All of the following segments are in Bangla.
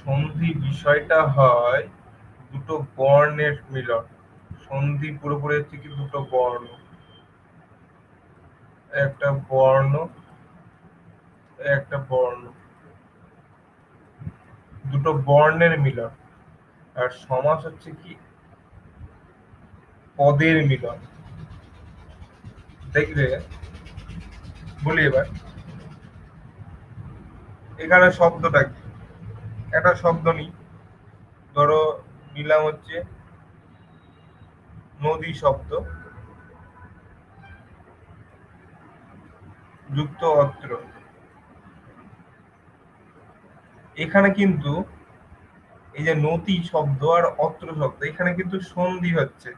সন্ধি বিষয়টা হয় দুটো বর্ণের মিলন। সন্ধি পুরোপুরি হচ্ছে কি দুটো বর্ণ, একটা বর্ণ, একটা বর্ণ, দুটো বর্ণের মিলন। আর সমাস হচ্ছে কি পদের মিলন। দেখবে, বলি এবার, এখানে শব্দটা কি, একটা শব্দ নিই, ধরো নিলাম হচ্ছে নদী শব্দ যুক্ত অত্র। এখানে কিন্তু এই যে নদী শব্দ আর অত্র শব্দ, এখানে কিন্তু সন্ধি হচ্ছে।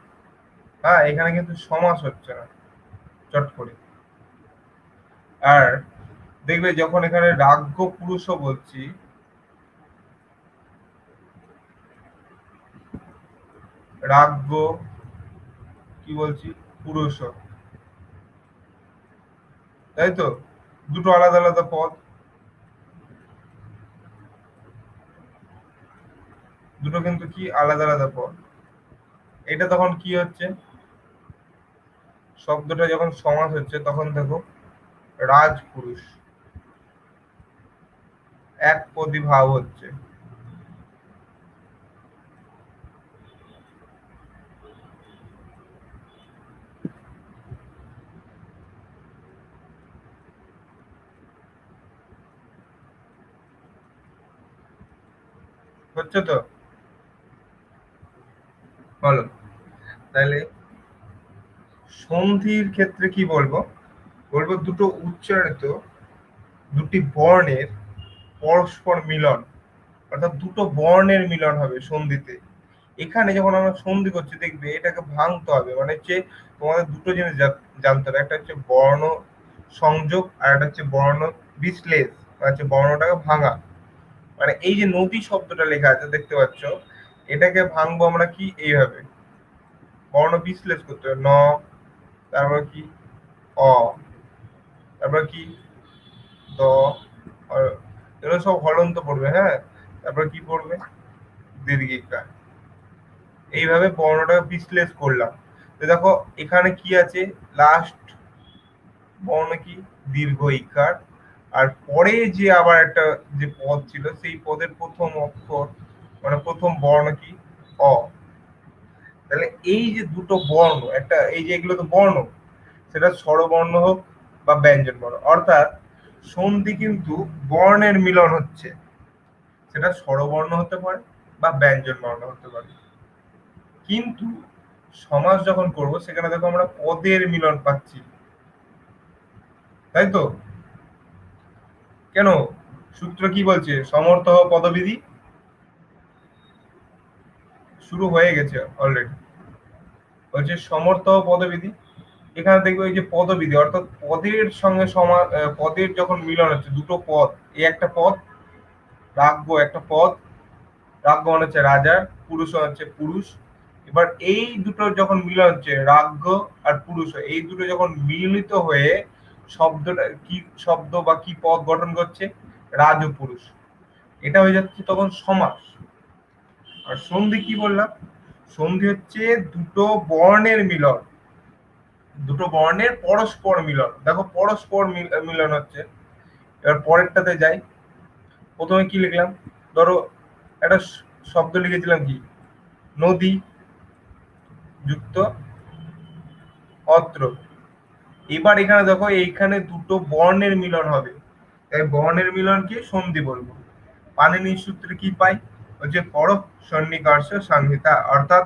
হ্যাঁ, এখানে কিন্তু সমাস হচ্ছে না চট করে। আর দেখবে যখন এখানে রাগ্য পুরুষও বলছি, রাগ্য কি বলছি, পুরুষ, তাই তো? দুটো আলাদা আলাদা পদ, দুটো কিন্তু কি আলাদা আলাদা পদ। এটা তখন কি হচ্ছে, শব্দটা যখন সমাস হচ্ছে তখন দেখো রাজপুরুষ, এক পদী ভাব হচ্ছে। হচ্ছে তো? বলো তাহলে সন্ধির ক্ষেত্রে কি বলবো, বলবো দুটো উচ্চারিত দুটি বর্ণের পরস্পর মিলন, অর্থাৎ দুটো বর্ণের মিলন হবে সন্ধিতে। এখানে যখন আমরা সন্ধি করছি দেখবে এটাকে ভাঙতে হবে, মানে হচ্ছে তোমাদের দুটো জিনিস জানতে হবে, একটা হচ্ছে বর্ণ সংযোগ আর একটা হচ্ছে বর্ণ বিশ্লেষ, মানে হচ্ছে বর্ণটাকে ভাঙা। মানে এই যে নদী শব্দটা লেখা আছে দেখতে পাচ্ছ, এটাকে ভাঙবো আমরা কি এইভাবে, বর্ণ বিশ্লেষ করতে হবে। ন, তারপর কি অ, তারপর কি দ, এগুলো সব হলন্ত পড়বে, হ্যাঁ। তারপর কি পড়বে, দীর্ঘিকার। এইভাবে বর্ণটা বিশ্লেষ করলাম। তো দেখো এখানে কি আছে, লাস্ট বর্ণ কি, দীর্ঘ ইকার। আর পরে যে আবার একটা যে পদ ছিল সেই পদের প্রথম অক্ষর, মানে প্রথম বর্ণ কি, অ। তাহলে এই যে দুটো বর্ণ, একটা এই যে এগুলো তো বর্ণ, সেটা স্বরবর্ণ হোক বা ব্যঞ্জন বর্ণ, অর্থাৎ সন্ধি কিন্তু বর্ণের মিলন হচ্ছে, সেটা স্বরবর্ণ হতে পারে বা ব্যঞ্জন বর্ণ হতে পারে। কিন্তু সমাস যখন করব সেখানে দেখো আমরা পদের মিলন পাচ্ছি, তাই তো? কেন, সূত্র কি বলছে, সমর্থ পদবিধি শুরু হয়ে গেছে অলরেডি, বলছে সমর্থ পদবিধি। এখানে দেখবে এই যে পদবিধি, অর্থাৎ পদের সঙ্গে পদের যখন মিলন হচ্ছে দুটো পদ, এই একটা পদ, রাগ্য একটা পদ, রাগ্য মানে হচ্ছে রাজার, পুরুষ হচ্ছে পুরুষ। এবার এই দুটো যখন মিলন হচ্ছে, রাগ্য আর পুরুষ, এই দুটো যখন মিলিত হয়ে শব্দটা কি, শব্দ বা কি পদ গঠন করছে, রাজ ও পুরুষ, এটা হয়ে যাচ্ছে তখন সমাস। আর সন্ধি কি বললাম, সন্ধি হচ্ছে দুটো বর্ণের মিলন, দুটো বর্ণের পরস্পর মিলন। দেখো পরস্পর মিলন হচ্ছে। এবার পরেরটাতে যাই, প্রথমে কি লিখলাম, ধরো একটা শব্দ লিখেছিলাম কি, নদী যুক্ত অত্র। এবার এখানে দেখো এইখানে দুটো বর্ণের মিলন হবে, তাই বর্ণের মিলনকে সন্ধি বলবো। পাণিনির সূত্রে কি পাই, হচ্ছে পর সন্নিকর্ষ সংহিতা, অর্থাৎ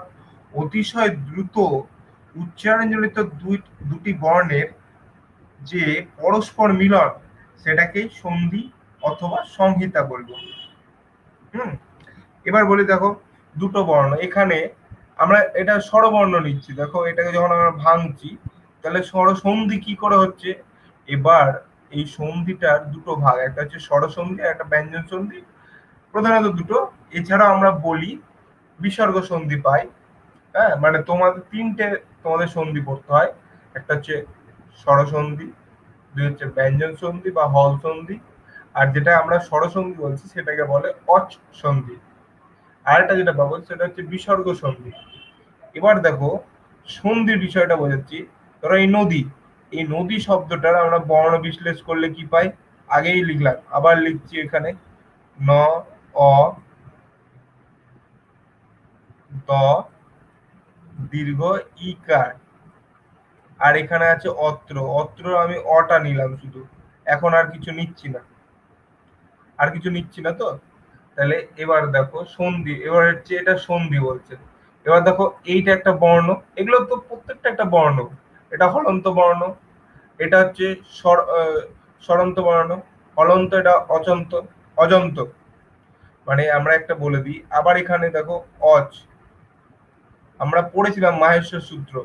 অতিশয় দ্রুত উচ্চারণজনিত দুটি বর্ণের যে পরস্পর মিলন, সেটাকেই সন্ধি অথবা সংহিতা বলবো। হুম। এবার বলি দেখো, দুটো বর্ণ এখানে আমরা এটা স্বরবর্ণ নিচ্ছি, দেখো এটাকে যখন আমরা ভাঙছি তাহলে স্বর সন্ধি কি করে হচ্ছে। এবার এই সন্ধিটার দুটো ভাগ, একটা হচ্ছে স্বর সন্ধি আর একটা ব্যঞ্জন সন্ধি, প্রধানত দুটো। এছাড়াও আমরা বলি বিসর্গ সন্ধি পাই। হ্যাঁ, মানে তোমাদের তিনটে তোমাদের সন্ধি পড়তে হয়, একটা হচ্ছে স্বর সন্ধি, দুই হচ্ছে ব্যঞ্জন সন্ধি বা হল সন্ধি, আর যেটা আমরা স্বরসন্ধি বলছি সেটাকে বলে অচ সন্ধি। আরেকটা যেটা পাবো সেটা হচ্ছে বিসর্গ সন্ধি। এবার দেখো সন্ধির বিষয়টা বোঝাচ্ছি। ধরো এই নদী শব্দটার আমরা বর্ণ বিশ্লেষ করলে কি পাই? আগেই লিখলাম, আবার লিখছি এখানে। ন, অ, দ, দীর্ঘ ইকার। আর এখানে আছে অত্র। অত্র আমি অটা নিলাম শুধু, এখন আর কিছু নিচ্ছি না। আর কিছু নিচ্ছি না তো। তাহলে এবার দেখো সন্ধি, এবার হচ্ছে এটা সন্ধি বলছে। এবার দেখো এইটা একটা বর্ণ, এগুলো তো প্রত্যেকটা একটা বর্ণ। এটা হলন্ত বর্ণ, এটা হচ্ছে স্বরন্ত বর্ণ, হলন্ত, এটা অচন্ত, অজন্ত। মানে আমরা একটা বলে দিই। আবার এখানে দেখো অজ, আমরা পড়েছিলাম মাহেশ্বর সূত্র।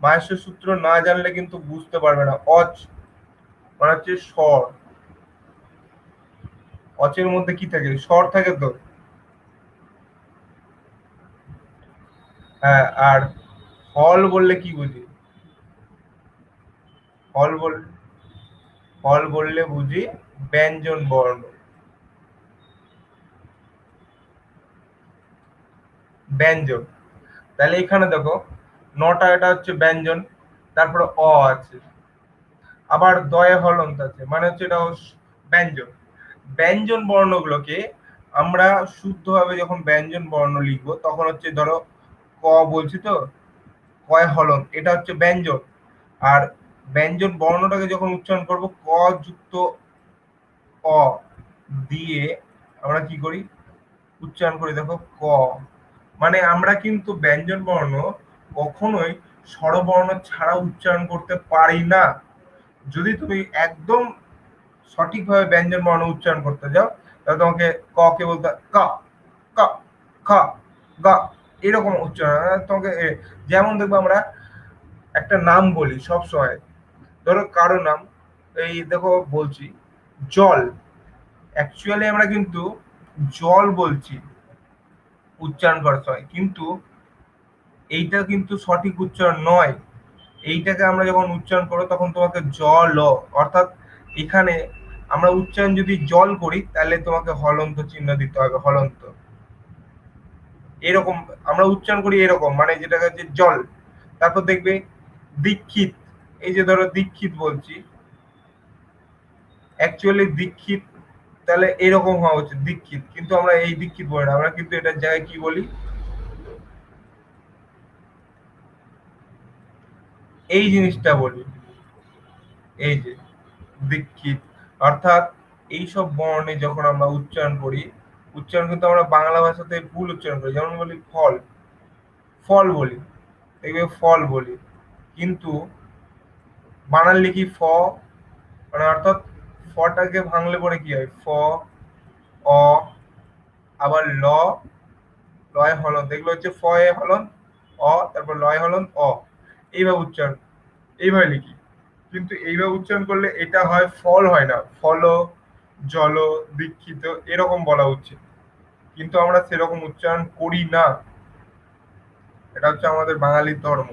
মাহেশ্বর সূত্র না জানলে কিন্তু বুঝতে পারবে না। অজ মানে হচ্ছে স্বর। অচের মধ্যে কি থাকে? স্বর থাকে তো। হ্যাঁ। আর হল বললে কি বুঝি? হল বল হল বললে বুঝি ব্যঞ্জন বর্ণ। ব্যঞ্জন। তাহলে এখানে দেখো নটা, এটা হচ্ছে ব্যঞ্জন। তারপরে অ আছে, আবার দয়ে হলন্ত আছে, মানে হচ্ছে এটা ব্যঞ্জন। ব্যঞ্জন বর্ণগুলোকে আমরা শুদ্ধভাবে যখন ব্যঞ্জন বর্ণ লিখবো তখন হচ্ছে ধরো ক বলছি তো, কয় হলন্ত, এটা হচ্ছে ব্যঞ্জন। আর ব্যঞ্জন বর্ণটাকে যখন উচ্চারণ করব ক যুক্ত অ দিয়ে আমরা কি করি? উচ্চারণ করি দেখো ক। মানে আমরা কিন্তু ব্যঞ্জন বর্ণ কখনোই স্বরবর্ণ ছাড়া উচ্চারণ করতে পারি না। যদি তুমি একদম সঠিকভাবে ব্যঞ্জন বর্ণ উচ্চারণ করতে যাও, তাহলে তোমাকে ক কে বলতে ক, ক, খ, গ, এরকম উচ্চারণ। তোমাকে যেমন দেখবো আমরা একটা নাম বলি সব সময়, ধরো কারো নাম, এই দেখো বলছি জল, অ্যাকচুয়ালি আমরা কিন্তু জল বলছি উচ্চারণ করার সময়, কিন্তু এইটা কিন্তু সঠিক উচ্চারণ নয়। এইটাকে আমরা যখন উচ্চারণ করবো তখন তোমাকে জল, অর্থাৎ এখানে আমরা উচ্চারণ যদি জল করি তাহলে তোমাকে হলন্ত চিহ্ন দিতে হবে, হলন্ত। এরকম আমরা উচ্চারণ করি এরকম, মানে যেটা হচ্ছে জল। তারপর দেখবে দীক্ষিত, এই যে ধরো দীক্ষিত বলছি, অ্যাকচুয়ালি দীক্ষিত তাহলে এরকম হওয়া উচিত দীক্ষিত, কিন্তু আমরা এই দীক্ষিত বলি না, আমরা কিন্তু এটার জায়গায় কি বলি? এই জিনিসটা বলি, এই যে দীক্ষিত। অর্থাৎ এইসব বর্ণে যখন আমরা উচ্চারণ করি, উচ্চারণ কিন্তু আমরা বাংলা ভাষাতে ভুল উচ্চারণ করি। যেমন বলি ফল, ফল বলি, দেখবে ফল বলি, কিন্তু বানান লিখি ফ, মানে অর্থাৎ ফটাকে ভাঙলে পরে কি হয়? ফ, অ, আবার ল, লয় হলন, এগুলো হচ্ছে ফ এ হলন, অ, তারপর লয় হলন, অ। এইভাবে উচ্চারণ, এইভাবে লিখি। কিন্তু এইভাবে উচ্চারণ করলে এটা হয় ফল, হয় না, ফল, জল, দীক্ষিত, এরকম বলা উচিত। কিন্তু আমরা সেরকম উচ্চারণ করি না। এটা হচ্ছে আমাদের বাঙালির ধর্ম।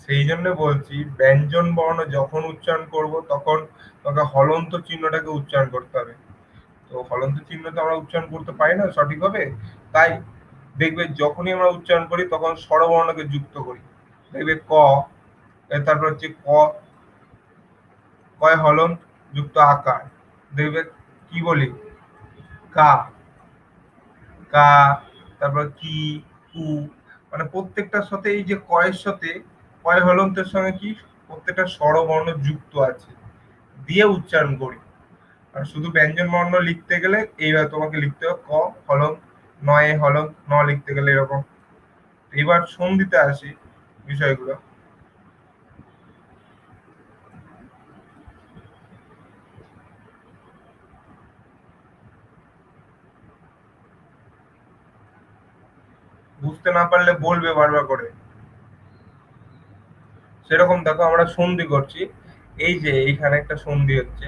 সেই জন্য বলছি ব্যঞ্জন বর্ণ যখন উচ্চারণ করব তখন তোকে হলন্ত চিহ্নটাকে উচ্চারণ করতে হবে। তো হলন্ত চিহ্ন তো আমরা উচ্চারণ করতে পারি না সঠিকভাবে। তাই দেখবে যখনই আমরা উচ্চারণ করি তখন স্বরবর্ণকে যুক্ত করি। দেখবে ক, তারপর হচ্ছে ক, কয় হলন্ত যুক্ত আকার। দেখবে কি বলি? কা, কা, তারপর কি, কু, মানে প্রত্যেকটার সাথে এই যে কয়ের সাথে, কয় হলন্তের সঙ্গে কি প্রত্যেকটা স্বরবর্ণ যুক্ত আছে, দিয়ে উচ্চারণ করি। আর শুধু ব্যঞ্জন বর্ণ লিখতে গেলে এইভাবে তোমাকে লিখতে হবে ক হলন্ত, নয়ে হলন্ত, ন লিখতে গেলে এরকম। এবার সন্ধিতে আসি বিষয়গুলো। বুঝতে না পারলে বলবে বারবার করে। সেরকম দেখো আমরা সন্ধি করছি, এই যে এইখানে একটা সন্ধি হচ্ছে,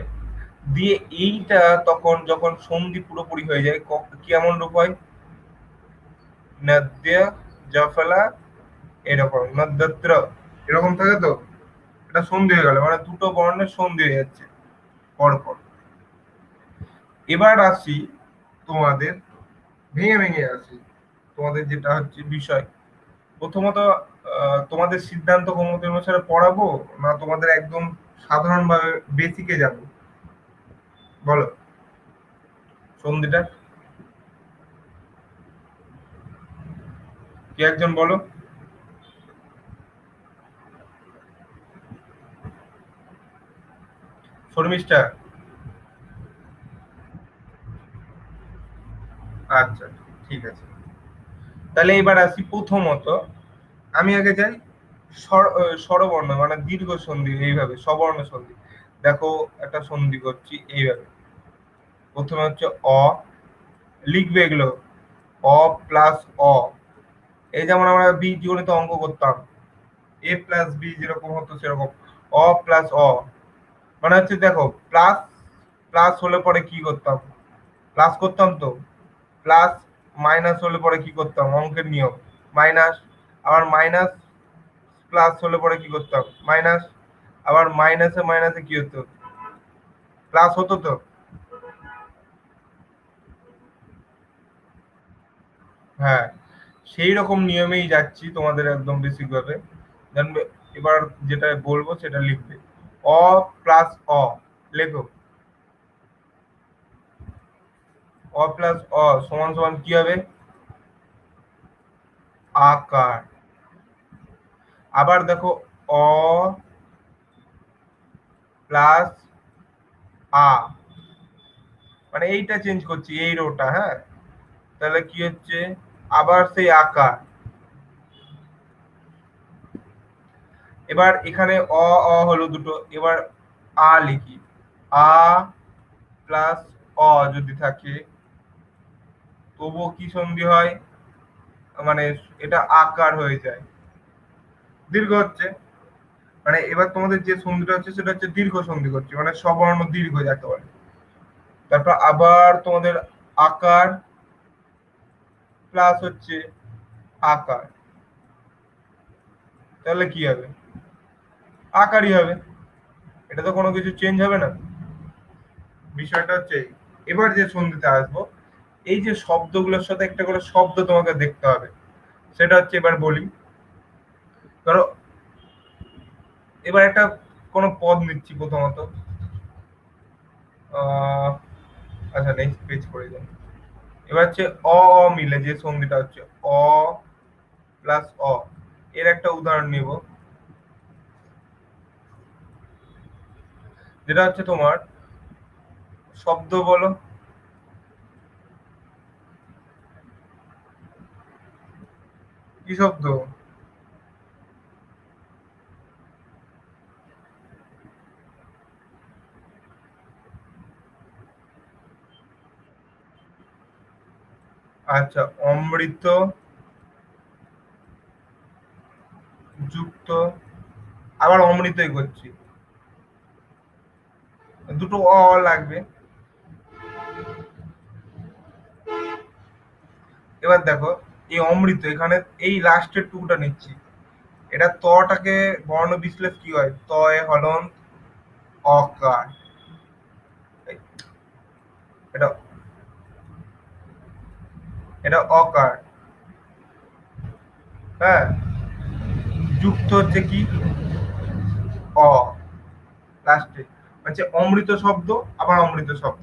দিয়ে এইটা তখন যখন সন্ধি পুরোপুরি হয়ে যায় কেমন রূপ হয়? নদ্য, জফলা, এরকম নদ্যত্র, এরকম থাকে তো। এটা সন্ধি হয়ে গেল, মানে দুটো বর্ণের সন্ধি হয়ে যাচ্ছে পরপর। এবার আসি তোমাদের, ভেঙে ভেঙে আসি তোমাদের যেটা হচ্ছে বিষয়। প্রথমত তোমাদের সিদ্ধান্ত ক্ষমতা অনুসারে পড়াবো, না তোমাদের একদম সাধারণভাবে বেসিকে যাবো? বলো সন্ধিটা, কে একজন বলো। শর্মিষ্ঠা? আচ্ছা, ঠিক আছে। তাহলে এবার আসি প্রথমত, আমি আগে যাই স্বরবর্ণ মানে দীর্ঘ সন্ধি, এইভাবে সবর্ণ সন্ধি। দেখো একটা সন্ধি করছি এইভাবে। প্রথমে হচ্ছে অ, লিখবে এগুলো, অ প্লাস অ। এই যেমন আমরা বীজগণিত অঙ্ক করতাম, এ প্লাস বি যেরকম হতো সেরকম, অ প্লাস অ। মানে হচ্ছে দেখো, প্লাস প্লাস হলে পরে কি করতাম, প্লাস করতাম তো, প্লাস মাইনাস হলে পরে কি করতাম, অঙ্কের নিয়ম মাইনাস। আবার মাইনাস প্লাস হলে পরে কি করতাম, মাইনাস। আবার মাইনাসে মাইনাসে কি হতো, প্লাস হতো তো। হ্যাঁ, সেই রকম নিয়মেই যাচ্ছি তোমাদের একদম বেসিক ভাবে জানবে। এবার যেটা বলবো সেটা লিখবে, অ প্লাস অ। লেখো, অ প্লাস অ সমান সমান কি হবে, আকার। আবার দেখো, অ প্লাস আ, মানে এইটা চেঞ্জ করছি, এই রোটা, হ্যাঁ। তাহলে কি হচ্ছে, আবার সেই আকার। এবার এখানে অ অ হলো দুটো, এবার আ লিখি, আ প্লাস অ যদি থাকে তবুও কি সন্ধি হয়, মানে এটা আকার হয়ে যায়, দীর্ঘ হচ্ছে। মানে এবার তোমাদের যে সন্ধিটা হচ্ছে সেটা হচ্ছে দীর্ঘ সন্ধি করছে, মানে সবর্ণ দীর্ঘ যাকে বলে। তারপর আবার তোমাদের আকার প্লাস হচ্ছে আকার, তাহলে কি হবে, আকারই হবে। এটা তো কোনো কিছু চেঞ্জ হবে না। বিষয়টা হচ্ছে এই। এবার যে সন্ধিতে আসবো, এই যে শব্দগুলোর সাথে একটা করে শব্দ তোমাকে দেখতে হবে, সেটা হচ্ছে এবার বলি। ধরো এবার একটা কোনো পদ নিচ্ছি প্রথমত, আহ আচ্ছা নেক্সট পেজ করে যাই। এবার হচ্ছে অ অ মিলে যে সন্ধিটা হচ্ছে, অ প্লাস অ, এর একটা উদাহরণ নিব, যেটা হচ্ছে তোমার, শব্দ বলো, কি শব্দ? আচ্ছা, অমৃত যুক্ত, আবার অমৃতই করছি, দুটো অ অ লাগবে। এবার দেখো, এই অমৃত এখানে এই লাস্টের টুকুটা নিচ্ছি, এটা তটাকে বর্ণ বিশ্লেষ কি হয়, তয় হলন অকার। এটা এটা অকার, হ্যাঁ। যুক্ত হচ্ছে কি, অ লাস্টে, মানে অমৃত শব্দ, আবার অমৃত শব্দ,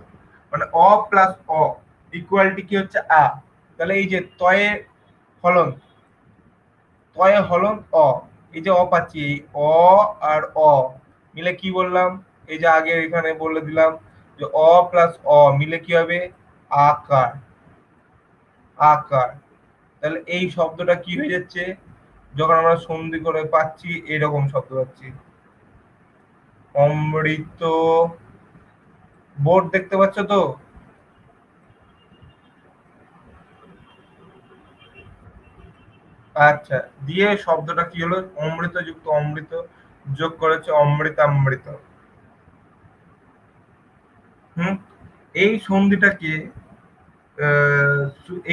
মানে অ প্লাস অ ইকুয়ালিটি কি হচ্ছে আ। তাহলে এই যে তয়ে হলন, তয়ে হলন অ, এই যে অ পাচ্ছি, এই অ আর অ মিলে কি বললাম, এই যে আগে এখানে বলে দিলাম যে অ প্লাস অ মিলে কি হবে, আকার। আকার, তাহলে এই শব্দটা কি হয়ে যাচ্ছে, যখন আমরা সন্ধি করে পাচ্ছি এরকম শব্দ পাচ্ছি, অমৃত। বোর্ড দেখতে পাচ্ছ তো? আচ্ছা, দিয়ে শব্দটা কি হলো, অমৃত যুক্ত অমৃত, যোগ করেছে অমৃতামৃত। হুম, এই সন্ধিটাকে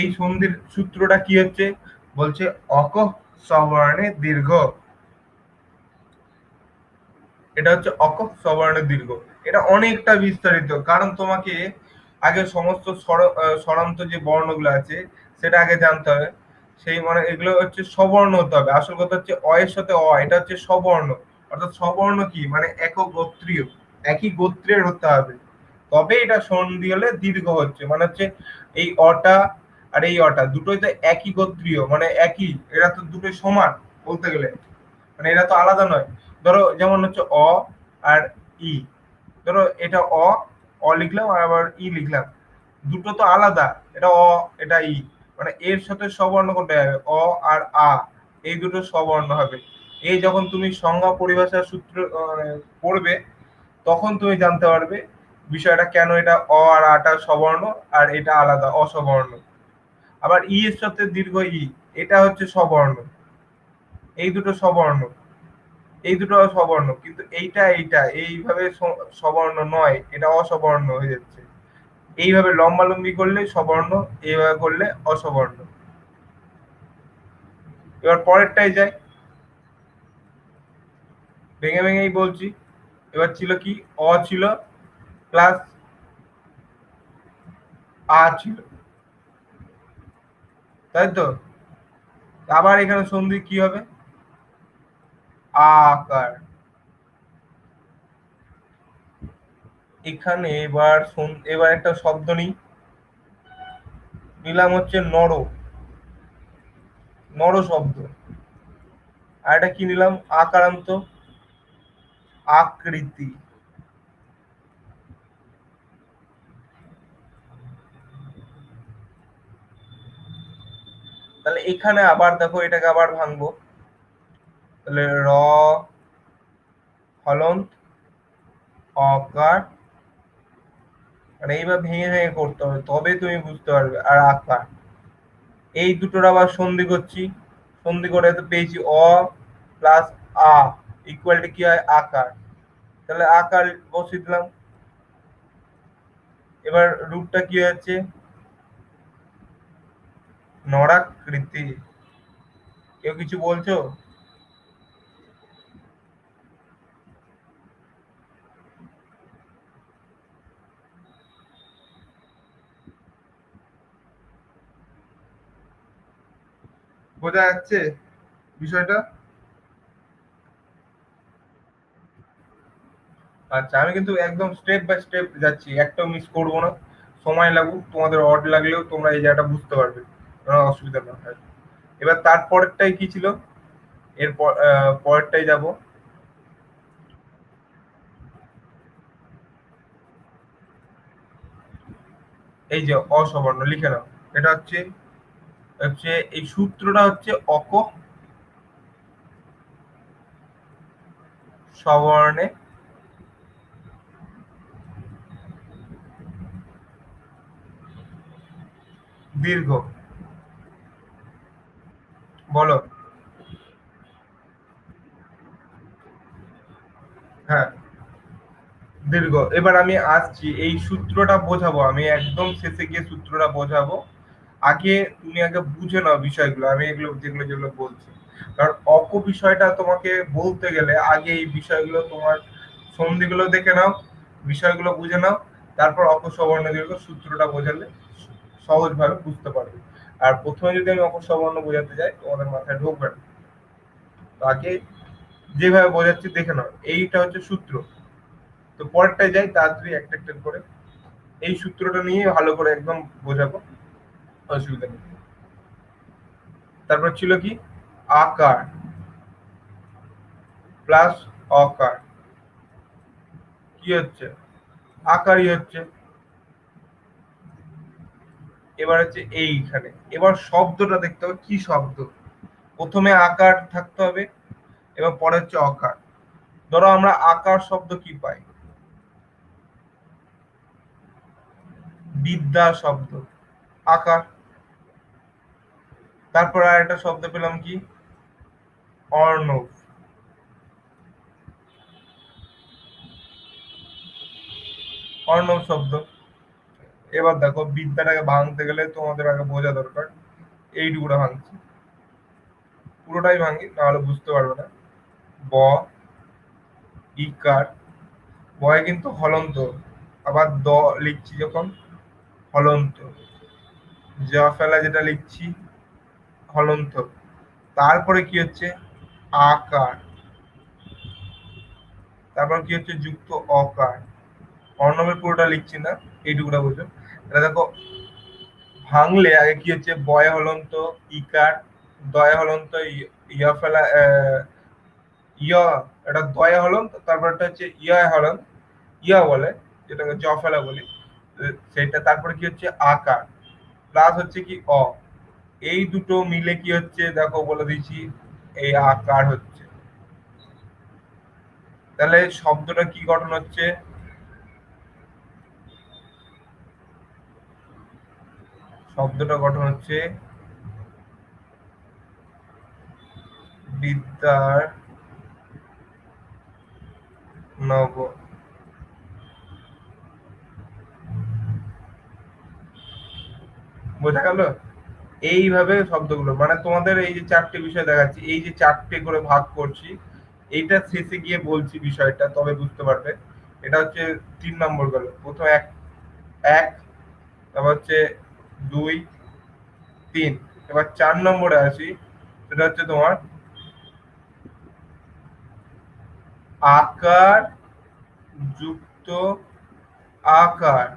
এই সন্ধির সূত্রটা কি হচ্ছে, বলছে অক সবর্ণে দীর্ঘ। এটা হচ্ছে অক সবর্ণে দীর্ঘ। এটা অনেকটা বিস্তারিত, কারণ তোমাকে আগে সমস্ত স্বরান্ত যে বর্ণগুলো আছে সেটা আগে জানতে হবে। সেই মানে এগুলো হচ্ছে স্ববর্ণ হতে হবে। আসল কথা হচ্ছে অ এর সাথে অ, এটা হচ্ছে স্ববর্ণ। অর্থাৎ স্ববর্ণ কি মানে একক গোত্রীয়, একই গোত্রের হতে হবে, তবে এটা সন্ধি হলে দীর্ঘ হচ্ছে। মানে হচ্ছে এই অটা আর এই অটা দুটোই তো একই গোত্রীয়, মানে একই, এরা তো দুটোই সমান বলতে গেলে, মানে এরা তো আলাদা নয়। ধরো যেমন হচ্ছে অ আর ই, ধরো এটা অ, অ লিখলাম আর আবার ই লিখলাম, দুটো তো আলাদা। এটা অ, এটা ই, মানে এর সাথে স্ববর্ণ কোনটা হবে, অ আর আ, এই দুটো স্ববর্ণ হবে। এই যখন তুমি সংজ্ঞা পরিভাষার সূত্র পড়বে, তখন তুমি জানতে পারবে বিষয়টা কেন এটা অ আর আটা স্ববর্ণ আর এটা আলাদা অস্ববর্ণ। আবার ই এর সাথে দীর্ঘ ই, এটা হচ্ছে স্ববর্ণ, এই দুটো স্ববর্ণ, এই দুটো স্ববর্ণ, কিন্তু এইটা এইভাবে স্ববর্ণ নয়, এটা অস্ববর্ণ হয়ে যাচ্ছে। এইভাবে লম্বালম্বি করলে স্ববর্ণ, এইভাবে করলে অস্ববর্ণ। এবার পরেরটাই যায়, ভেঙে ভেঙেই বলছি। এবার ছিল কি, অ ছিল প্লাস আ ছিল, তাই তো? আবার এখানে সন্ধি কি হবে, আ আকার। এখানে এবার এবার একটা শব্দ নিই, নিলাম হচ্ছে নর, নর শব্দ। আর এটা কি নিলাম, আকারান্ত, আকৃতি। তাহলে এখানে আবার দেখো, এটাকে আবার ভাঙবো। তাহলে র হলন্ত অকার, মানে এইবার ভেঙে ভেঙে করতে হবে, তবে তুমি বুঝতে পারবে। আর আকার, এই দুটোর আবার সন্ধি করছি, সন্ধি করে তো পেয়েছি অ প্লাস আ ইকুয়াল টু কি হয়, আকার। তাহলে আকার বসিয়ে দিলাম। এবার রূপটা কি হচ্ছে, নরাকৃতি। কেউ কিছু বলছো? বোঝা যাচ্ছে বিষয়টা? আচ্ছা, আমি কিন্তু একদম স্টেপ বাই স্টেপ যাচ্ছি, একটাও মিস করবো না। সময় লাগুক, তোমাদের অড লাগলেও তোমরা এই জায়গাটা বুঝতে পারবে, কোনো অসুবিধা না হয়। এবার তারপরেরটাই কি ছিল, এরপর পরেরটাই যাব। এই যে অসবর্ণ লিখে নাও। এটা হচ্ছে, হচ্ছে এই সূত্রটা হচ্ছে অক সবর্ণে দীর্ঘ। বলো। হ্যাঁ, দীর্ঘ। এবার আমি আসছি, এই সূত্রটা বোঝাবো, আমি একদম শেষে গিয়ে সূত্রটা বোঝাবো। আগে তুমি আগে বুঝে নাও বিষয়গুলো, আমি এগুলো যেগুলো যেগুলো বলছি। কারণ অক বিষয়টা তোমাকে বলতে গেলে আগে এই বিষয়গুলো তোমার সন্ধিগুলো দেখে নাও, বিষয়গুলো বুঝে নাও, তারপর অক সবর্ণ দীর্ঘ সূত্রটা বোঝালে সহজভাবে বুঝতে পারবে। আর প্রথমে যদি আমি অক সবর্ণ বোঝাতে যাই, তোমাদের মাথায় ঢুকবে না। তো আগে যেভাবে বোঝাচ্ছি দেখে নাও, এইটা হচ্ছে সূত্র। তো পরেরটায় যাই তাড়াতাড়ি একটা একটা করে। এই সূত্রটা নিয়ে ভালো করে একদম বোঝাবো, অসুবিধা নেই। তারপর ছিল কি, আকার প্লাস অকার, কি হচ্ছে, আকারই হচ্ছে। এবার হচ্ছে এইখানে, এবার শব্দটা দেখতে হবে কি শব্দ। প্রথমে আকার থাকতে হবে, এবার পরে হচ্ছে অকার। ধরো আমরা আকার শব্দ কি পাই, বিদ্যা শব্দ, আকার। তারপর আর একটা শব্দ পেলাম কি, অর্ণব, অর্ণব শব্দ। এবার দেখো, বিদ্যাটাকে ভাঙতে গেলে তোমাদের আগে বোঝা দরকার, এইটুকুটা ভাঙছি, পুরোটাই ভাঙি নাহলে বুঝতে পারবে না। ব, ইকার, বয় কিন্তু হলন্ত, আবার দ লিখছি যখন, হলন্ত, জ ফেলা যেটা লিখছি হলন্ত। তারপরে কি হচ্ছে আকার, তারপর কি হচ্ছে যুক্ত অকার। অর্ণবের পুরোটা লিখছি না, এইটুকুটা বুঝো। এটা দেখো ভাঙলে আগে কি হচ্ছে বয় হলন্ত ইকার, দয় হলন্ত ইয়া ফেলা ইয়া, এটা দয় হলন্ত, তারপরটা হচ্ছে ইয়া হলন্ত, ইয়া বলে যেটাকে জ ফেলা বলি। সেটা তারপরে কি হচ্ছে আকার, প্লাস হচ্ছে কি অ, এই দুটো মিলে কি হচ্ছে দেখো বলে দিচ্ছি এই আকার হচ্ছে। তাহলে শব্দটা কি গঠন হচ্ছে, শব্দটা গঠন হচ্ছে বিদ্যার নগর। বোঝা গেল? এইভাবে শব্দগুলো মানে তোমাদের এই যে চারটে বিষয় দেখাচ্ছি, এই যে চারটে করে ভাগ করছি, এইটা শেষে গিয়ে বলছি বিষয়টা, তবে বুঝতে পারবে। এটা হচ্ছে 3 নম্বর গেল, প্রথম এক, এক, তারপর হচ্ছে 2, 3। এবার 4 নম্বরে আসি, সেটা হচ্ছে তোমার আকার যুক্ত আকার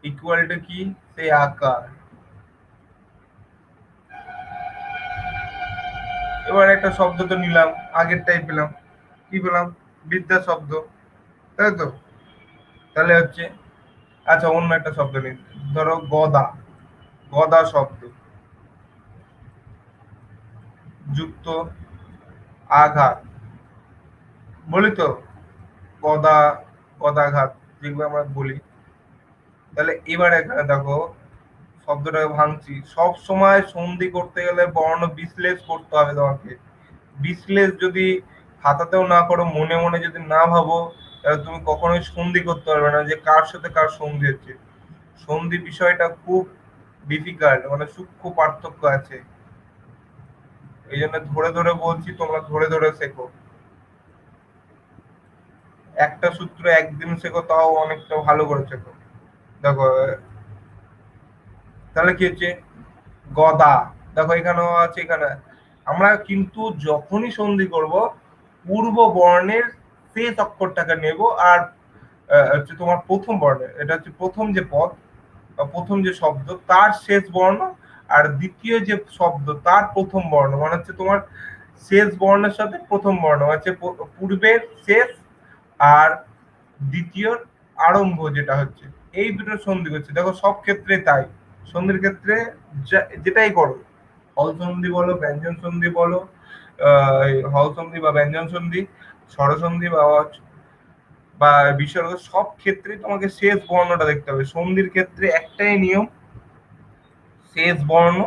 ইকুয়াল টু কি, সেই আকার। এবার একটা শব্দ তো নিলাম, আগেরটাই পেলাম, কি পেলাম, বিদ্যা শব্দ, তাই তো? তাহলে হচ্ছে আচ্ছা অন্য একটা শব্দ নিই, ধরো গদা, গদা শব্দ যুক্ত আঘাত, বলি তো গদা, গদাঘাত যেগুলো আমরা বলি। তাহলে এবার এখানে দেখো শব্দটাকে ভাঙছি, সব সময় সন্ধি করতে গেলে বর্ণ বিশ্লেষ করতে হবে তোমাকে। বিশ্লেষ যদি খাতাতেও না করো, মনে মনে যদি না ভাবো, তাহলে তুমি কখনোই সন্ধি করতে পারবে না যে কার সাথে কার সন্ধি হচ্ছে। সন্ধি বিষয়টা খুব ডিফিকাল্ট, মানে সূক্ষ্ম পার্থক্য আছে। এই জন্য ধরে ধরে বলছি, তোমরা ধরে ধরে শেখো। একটা সূত্র একদিন শেখো তাও অনেকটা ভালো করে শেখো। দেখো তাহলে কি হচ্ছে গদা, দেখো এখানেও আছে, এখানে আমরা কিন্তু যখনই সন্ধি করব পূর্ব বর্ণের শেষ অক্ষরটাকে নেব, আর হচ্ছে তোমার প্রথম বর্ণের, এটা হচ্ছে প্রথম যে পদ বা প্রথম যে শব্দ তার শেষ বর্ণ, আর দ্বিতীয় যে শব্দ তার প্রথম বর্ণ, মানে হচ্ছে তোমার শেষ বর্ণের সাথে প্রথম বর্ণ হচ্ছে পূর্বের শেষ, আর দ্বিতীয় আরম্ভ যেটা হচ্ছে, এই দুটো সন্ধি করছে। দেখো সব ক্ষেত্রে তাই, সন্ধির ক্ষেত্রে যেটাই করো, হল সন্ধি বলো, ব্যঞ্জন সন্ধি বলো, হল সন্ধি বা ব্যঞ্জন সন্ধি, স্বরসন্ধি বা বিসর্গ, সব ক্ষেত্রে তোমাকে শেষ বর্ণটা দেখতে হবে। সন্ধির ক্ষেত্রে একটাই নিয়ম, শেষ বর্ণ,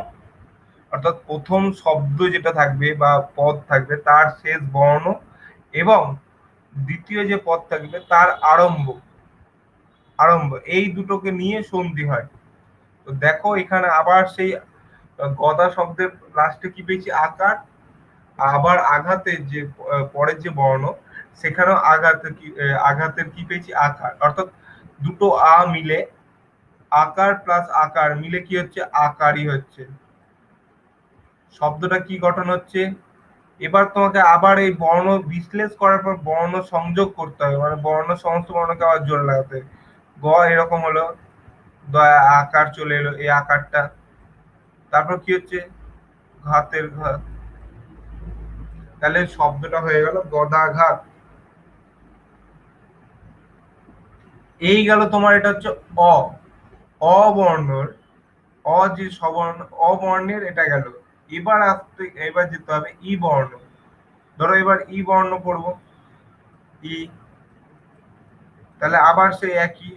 অর্থাৎ প্রথম শব্দ যেটা থাকবে বা পদ থাকবে তার শেষ বর্ণ, এবং দ্বিতীয় যে পদ থাকবে তার আরম্ভ, আরম্ভ, এই দুটোকে নিয়ে সন্ধি হয়। তো দেখো এখানে আবার সেই গদা শব্দের লাস্টে কি পেয়েছি আকার, আবার আঘাতের যে পরের যে বর্ণ, সেখানেও আঘাতের কি আঘাতের কি পেয়েছি আকার, অর্থাৎ দুটো আ মিলে আকার প্লাস আকার মিলে কি হচ্ছে আকারই হচ্ছে। শব্দটা কি গঠন হচ্ছে, এবার তোমাকে আবার এই বর্ণ বিশ্লেষ করার পর বর্ণ সংযোগ করতে হবে, মানে বর্ণ সমস্ত বর্ণকে আবার জোড়া লাগাতে হবে। গ এরকম হলো, দয়া আকার চলে এলো, এই আকারটা, তারপর কি হচ্ছে ঘাতের ঘাত, তাহলে শব্দটা হয়ে গেল গদাঘাত। এই গেল তোমার, এটা হচ্ছে অ, অবর্ণর, অ যে সবর্ণ অবর্ণের, এটা গেল। এবার আসতে, এবার যেতে হবে ই বর্ণ, ধরো এবার ই বর্ণ করব, ই, তাহলে আবার সেই একই,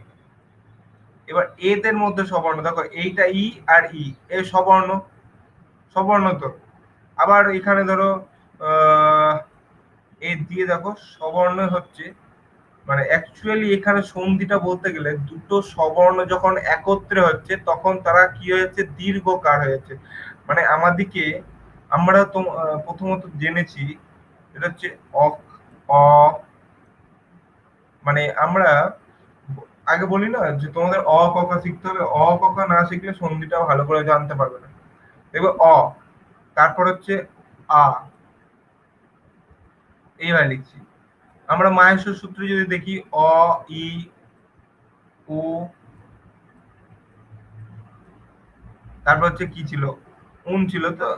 এবার এদের মধ্যে সবর্ণ, দেখো এইটা ই আর ই, এ সবর্ণ, সবর্ণ তো। আবার এখানে ধরো আহ এ দিয়ে দেখো সবর্ণ হচ্ছে, মানে অ্যাকচুয়ালি এখানে সন্ধিটা বলতে গেলে দুটো সবর্ণ যখন একত্রে হচ্ছে তখন তারা কি হয়েছে দীর্ঘকার হয়েছে। মানে আমাদিকে, আমরা তো প্রথমত জেনেছি এটা হচ্ছে অ, অ, মানে আমরা আগে বলি না যে তোমাদের অ ক খ শিখতে হবে, অ ক খ না শিখলে সন্ধিটাও ভালো করে জানতে পারবে না। দেখবে অ, তারপর হচ্ছে আ, এইভাবে লিখছি। আমরা মাহেশ্বর সূত্রে যদি দেখি অ, ই, উ, তারপর হচ্ছে কি ছিল, উন ছিল তো,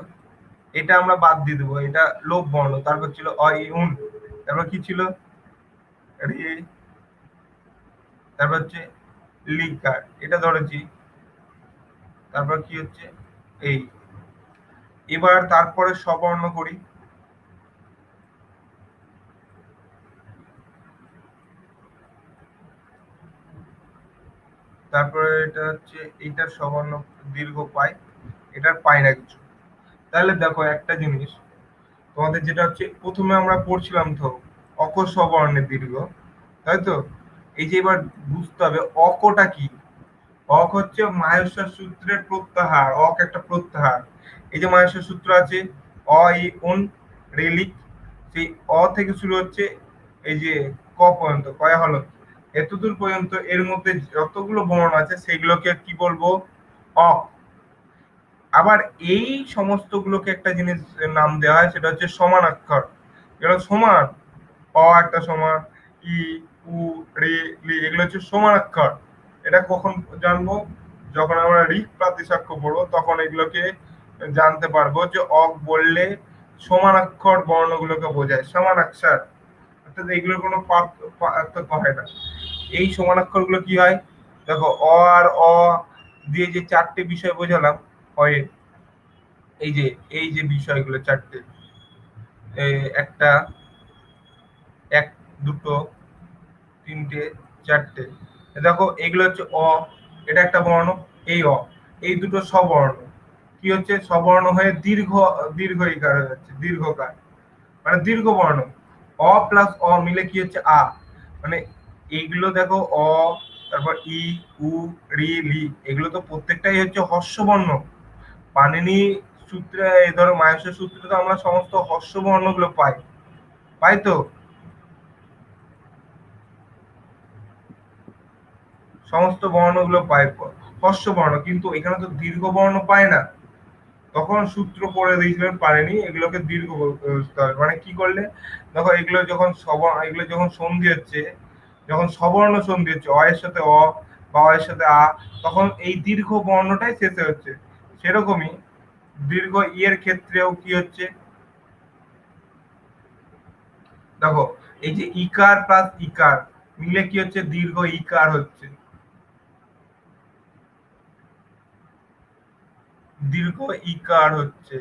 এটা আমরা বাদ দিয়ে দেবো, এটা লোপ বর্ণ। তারপর ছিল অ, ই, উন, তারপর কি ছিল, রে, তারপর হচ্ছে লিকার, এটা ধরেছি। তারপর কি হচ্ছে এই, এবার তারপরে স্ববর্ণ করি। তারপরে এটা হচ্ছে এইটার স্ববর্ণ দীর্ঘ পাই, এটার পাই না কিছু। তাহলে দেখো একটা জিনিস, তোমাদের যেটা হচ্ছে প্রথমে আমরা পড়ছিলাম তো অক স্ববর্ণের দীর্ঘ, তাই তো? এই যে এবার বুঝতে হবে অকটা কি। অক হচ্ছে মাহেশ্বর সূত্রের প্রত্যাহার, অক একটা প্রত্যাহার। এই যে মাহেশ্বর সূত্র আছে অ, ই, উন, রেলিক, সেই অ থেকে শুরু হচ্ছে এই যে ক পর্যন্ত, কয়া হলো এতদূর পর্যন্ত, এর মধ্যে যতগুলো বর্ণ আছে সেগুলোকে কি বলবো, অক। আবার এই সমস্ত গুলোকে একটা জিনিস নাম দেওয়া হয়, সেটা হচ্ছে সমানাক্ষর। এগুলো সমান, অ একটা সমান, ই, উ, রে, লি, এগুলো হচ্ছে সমানাক্ষর। এটা কখন জানবো, যখন আমরা ঋক প্রাতিসাক্ষ্য পড়বো তখন এগুলোকে জানতে পারবো যে অক বললে সমানাক্ষর বর্ণগুলোকে বোঝায়, সমানাক্ষর, অর্থাৎ এগুলোর কোনো পার্থক্য হয় না। এই সমানাক্ষর গুলো কি হয়, দেখো অ আর অ দিয়ে যে চারটে বিষয় বোঝালাম হয়, এই যে এই যে বিষয়গুলো চারটে, একটা, এক, দুটো, তিনটে, চারটে, দেখো এগুলো হচ্ছে অ, এটা একটা বর্ণ, এই অ, এই দুটো স্ববর্ণ, কি হচ্ছে স্ববর্ণ হয়ে দীর্ঘ, দীর্ঘ ইকার হয়ে যাচ্ছে, দীর্ঘকার, মানে দীর্ঘ বর্ণ। অ প্লাস অ মিলে কি হচ্ছে আ, মানে এইগুলো দেখো অ, তারপর ই, উ, রি, লি, এগুলো তো প্রত্যেকটাই হচ্ছে হর্ষবর্ণ। পানিনি সূত্রে, এই ধরো মাহেশ্বর সূত্রে তো আমরা সমস্ত হর্ষবর্ণ গুলো পাই, পাই তো, সমস্ত বর্ণগুলো পাই হর্ষবর্ণ, কিন্তু এখানে তো দীর্ঘ বর্ণ পায় না। তখন সূত্র করে দিয়েছিলেন পারেনি এগুলোকে দীর্ঘ বুঝতে হবে, মানে কি করলে, দেখো এগুলো যখন এগুলো যখন সন্ধি হচ্ছে, যখন সবর্ণ সন্ধি হচ্ছে অ এর সাথে অ বা অ এর সাথে আ, তখন এই দীর্ঘ বর্ণটাই শেষে হচ্ছে। সেরকমই দীর্ঘ ই এর ক্ষেত্রেও কি হচ্ছে, দেখো এই যে ইকার প্লাস ইকার মিলে কি হচ্ছে, দীর্ঘ ইকার হচ্ছে, দীর্ঘ ইকার হচ্ছে।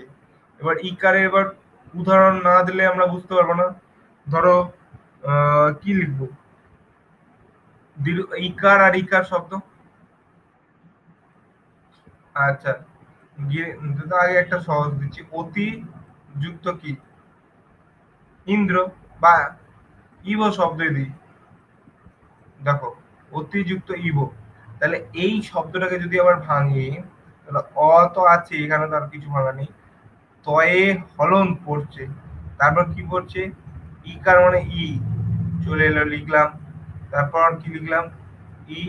এবার ইকারে এবার উদাহরণ না দিলে আমরা বুঝতে পারবো না। ধরো কি লিখবো, ইকার আর ইকার শব্দ, আচ্ছা, তো আগে একটা সহজ দিচ্ছি, অতি যুক্ত কি, ইন্দ্র, বা ইব শব্দই দিই। দেখো অতিযুক্ত ইব, তাহলে এই শব্দটাকে যদি আবার ভাঙি, তাহলে অ তো আছে এখানে, তার কিছু ভাঙা নেই, তয়ে হলন পড়ছে, তারপর কি পড়ছে, ইকার মানে ই, চলে এলো লিখলাম, তারপর কি লিখলাম, ই,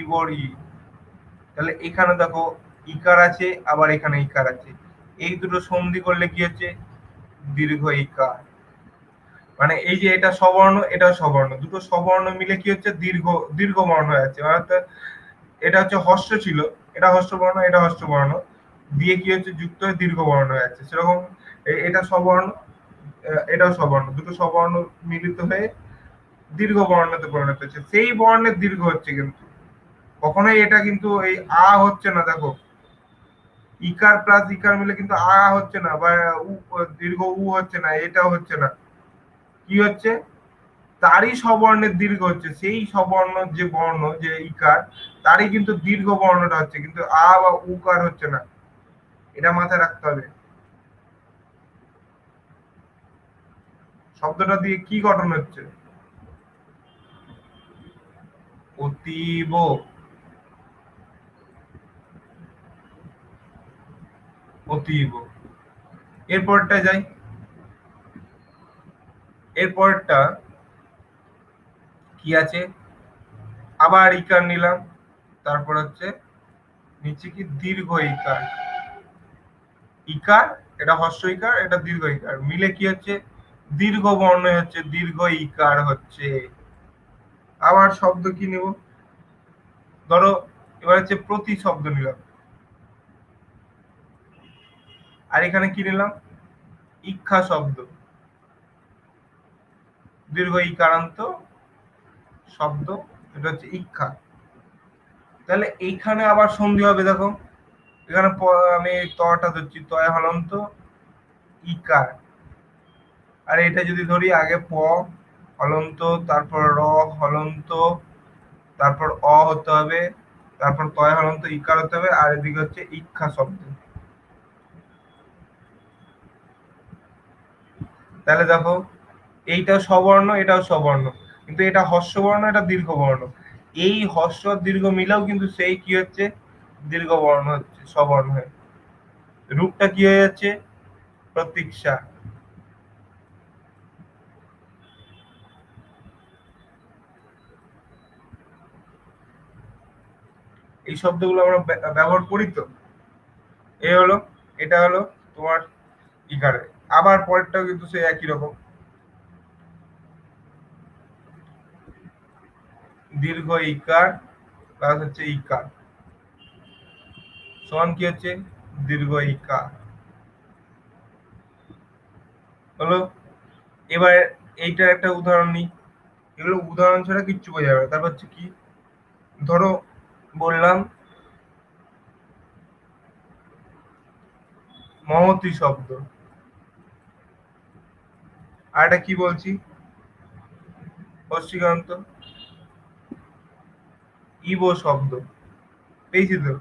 ইবর ই, তাহলে এখানে দেখো ইকার আছে, আবার এখানে ইকার আছে, এই দুটো সন্ধি করলে কি হচ্ছে, দীর্ঘ ইকার। মানে এই যে এটা সবর্ণ, এটা সবর্ণ, দুটো সবর্ণ মিলে কি হচ্ছে, দীর্ঘ, দীর্ঘ বর্ণ হয়ে যাচ্ছে, অর্থাৎ এটা হচ্ছে হর্ষ ছিল, এটা হর্ষ বর্ণ, এটা হর্ষ বর্ণ দিয়ে কি হচ্ছে যুক্ত হয়ে দীর্ঘ বর্ণ হয়ে যাচ্ছে, সেরকম এটা সবর্ণ, এটাও সবর্ণ, দুটো সবর্ণ মিলিত হয়ে দীর্ঘ বর্ণতে পরিণত হচ্ছে, সেই বর্ণের দীর্ঘ হচ্ছে, কিন্তু কখনোই এটা কিন্তু এই আ হচ্ছে না, দেখো ইকার প্লাস ইকার মিলে কিন্তু আ হচ্ছে না, বা দীর্ঘ উ হচ্ছে না, এটাও হচ্ছে না, কি হচ্ছে, তারই সবর্ণের দীর্ঘ হচ্ছে, সেই সবর্ণ যে বর্ণ যে ইকার, তারই কিন্তু দীর্ঘ বর্ণটা হচ্ছে, কিন্তু আ বা উকার হচ্ছে না, এটা মাথায় রাখতে হবে। শব্দটা দিয়ে কি গঠন হচ্ছে, অতীব, অতীব। এরপরটা যাই, এরপরটা কি আছে, আবার ইকার নিলাম, তারপর হচ্ছে নিচে কি দীর্ঘ ইকার। ইকার, এটা হস্র ইকার, এটা দীর্ঘ ইকার, মিলে কি হচ্ছে দীর্ঘ বর্ণ হচ্ছে, দীর্ঘ ইকার হচ্ছে। আবার শব্দ কি নেব, ধরো এবার হচ্ছে প্রতি শব্দ নিলাম, আর এখানে কি নিলাম ইক্ষা শব্দ, দীর্ঘ ইকারান্ত শব্দ, এটা হচ্ছে ইক্ষা। তাহলে এইখানে আবার সন্ধি হবে, দেখো এখানে আমি তটা ধরছি, তয় হলন্ত ইকার, আর এটা যদি ধরি আগে প হলন্ত, তারপর র হলন্ত, তারপর অ হতে হবে, তারপর তয় হলন্ত ইকার হতে হবে, আর এদিকে হচ্ছে ইক্ষা শব্দ। তাহলে দেখো এইটা সবর্ণ, এটাও সবর্ণ, কিন্তু এটা হর্ষ বর্ণ, এটা দীর্ঘ বর্ণ। এই হর্ষ আর দীর্ঘ মিলেও কিন্তু সেই কি হচ্ছে দীর্ঘ বর্ণ হচ্ছে, সবর্ণ হয়ে রূপটা কি হয়ে যাচ্ছে প্রতীক্ষা। এই শব্দগুলো আমরা ব্যবহার করি তো। এ হলো, এটা হলো তোমার ইকারে। আবার পরেরটাও কিন্তু সেই একই রকম, দীর্ঘ ইকার প্লাস হচ্ছে ইকার সমান কি হচ্ছে দীর্ঘ ইকার হলো। এবার এইটার একটা উদাহরণ নিই, এগুলো উদাহরণ ছাড়া কিচ্ছু বোঝা যাবে না। তারপর হচ্ছে কি, ধরো বললাম মহতি শব্দ, আর এটা কি বলছি অশ্রীকান্ত ইবো শব্দ, পেয়েছি তো।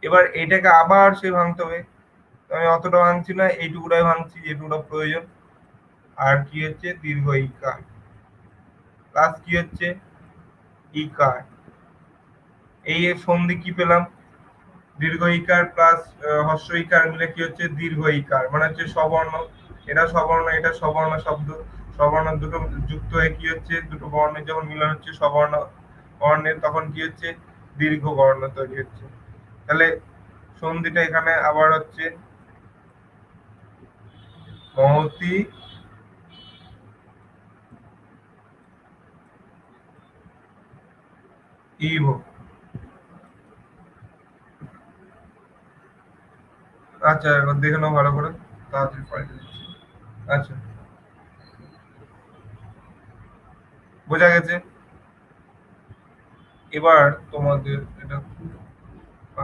এবার এটাকে আবার সে ভাঙতে হবে, তো আমি অতটা ভাঙছি না, এইটুকুটাই ভাঙছি যেটুকুটা প্রয়োজন। আর কি হচ্ছে দীর্ঘ ইকার প্লাস কি হচ্ছে ইকার, এই এর সন্ধি কি পেলাম, দীর্ঘ ইকার প্লাস হর্ষ ইকার মিলে কি হচ্ছে দীর্ঘ ইকার, মানে হচ্ছে সবর্ণ, এটা সবর্ণ, এটা সবর্ণ শব্দ। সবর্ণ দুটো যুক্ত হয়ে কি হচ্ছে, দুটো বর্ণের যখন মিলন হচ্ছে সবর্ণ বর্ণের, তখন কি হচ্ছে দীর্ঘ বর্ণ তৈরি হচ্ছে। তাহলে সন্ধিটা এখানে আবার হচ্ছে মহতি ইভ। আচ্ছা এবার দেখে নাও ভালো করে, তাড়াতাড়ি পাল্টে দিচ্ছি। আচ্ছা, বোঝা গেছে। এবার তোমাদের এটা,